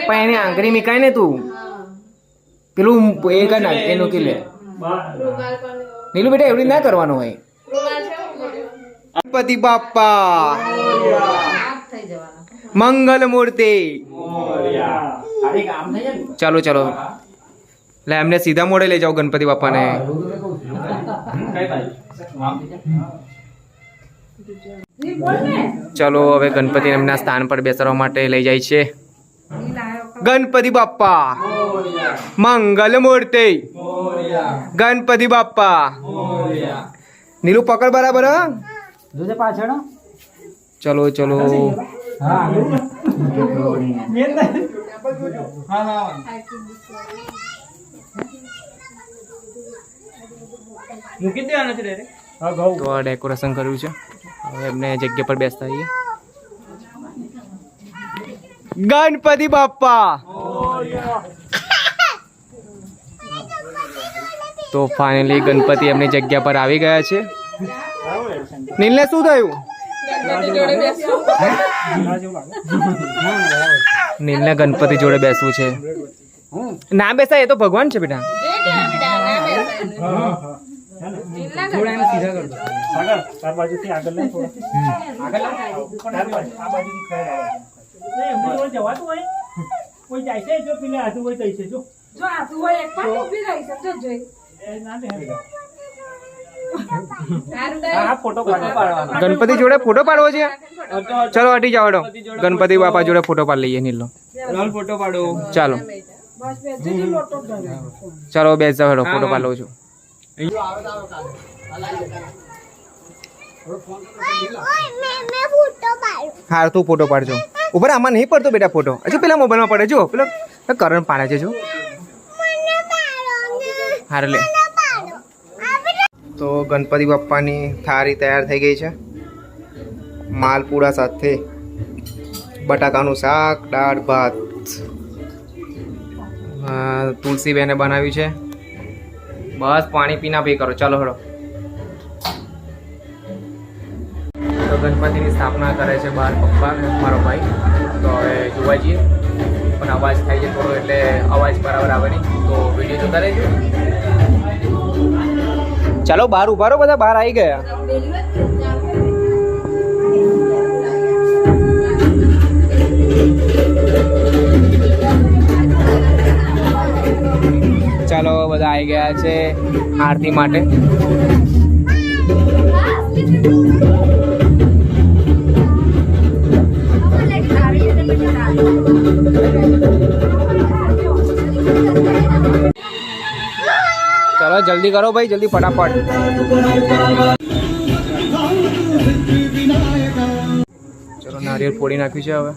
પણ એને આંગળી મીકાય ને તું પેલું એ કર નાખ એનું કે લે નીલુ બેટા એવડી ના કરવાનું હોય. ગણપતિ બાપ્પા મંગલ મૂર્તિ. ચાલો ચાલો લે એમને સીધા મોડે લઈ જાઓ ગણપતિ બાપાને. ચાલો હવે ગણપતિ એમના સ્થાન પર બેસાડવા માટે લઈ જાય છે. ગણપતિ બાપ્પા મંગલ મૂર્તિ. ગણપતિ બાપ્પા. નીલુ પકડ બરાબર. ચલો ચલો તો આ ડેકોરેશન કર્યું છે. હવે એમને જગ્યા પર બેસતા આવીએ. ગણપતિ બાપ્પા. તો ફાઇનલી ગણપતિ એમની જગ્યા પર આવી ગયા છે. નીલને શું થયું? નીલને ગણપતિ જોડે બેસવું છે. ના બેસાય એ તો ભગવાન છે બેટા. ગણપતિ જોડે ફોટો પાડવો છે. ચલો હટી જાવ. ગણપતિ બાપા જોડે ફોટો પાડી લઈએ. નીલો ફોટો પાડો. ચાલો ચાલો બેસ જાવ. હેડો ફોટો પાડો છું. હા તું ફોટો પાડજો. ઉપર આમાં નહીં પડતો બેટા ફોટો. હજુ પેલા મોબાઈલમાં પડે. જો પેલો કરણ પાડે છે. જો હારે લે. તો ગણપતિ બાપ્પાની થાળી તૈયાર થઈ ગઈ છે. માલપુડા સાથે બટાકાનું શાક, દાળ ભાત. તુલસીબેને બનાવ્યું છે. બસ પાણી પીના પી કરો. ચાલો હેડો. તો ગણપતિની સ્થાપના કરે છે બહાર પપ્પા મારો ભાઈ. તો હવે જોવા જઈએ. પણ અવાજ થાય છે થોડો એટલે અવાજ બરાબર આવે નહીં. તો વિડીયો જોતા રહેજો. ચાલો બહાર ઉભા રહો. બધા બહાર આવી ગયા. ચાલો બધા આવી ગયા છે આરતી માટે. ચલો જલ્દી કરો ભાઈ, જલ્દી ફટાફટ. ચલો નારિયેળ ફોડી નાખ્યું છે. હવે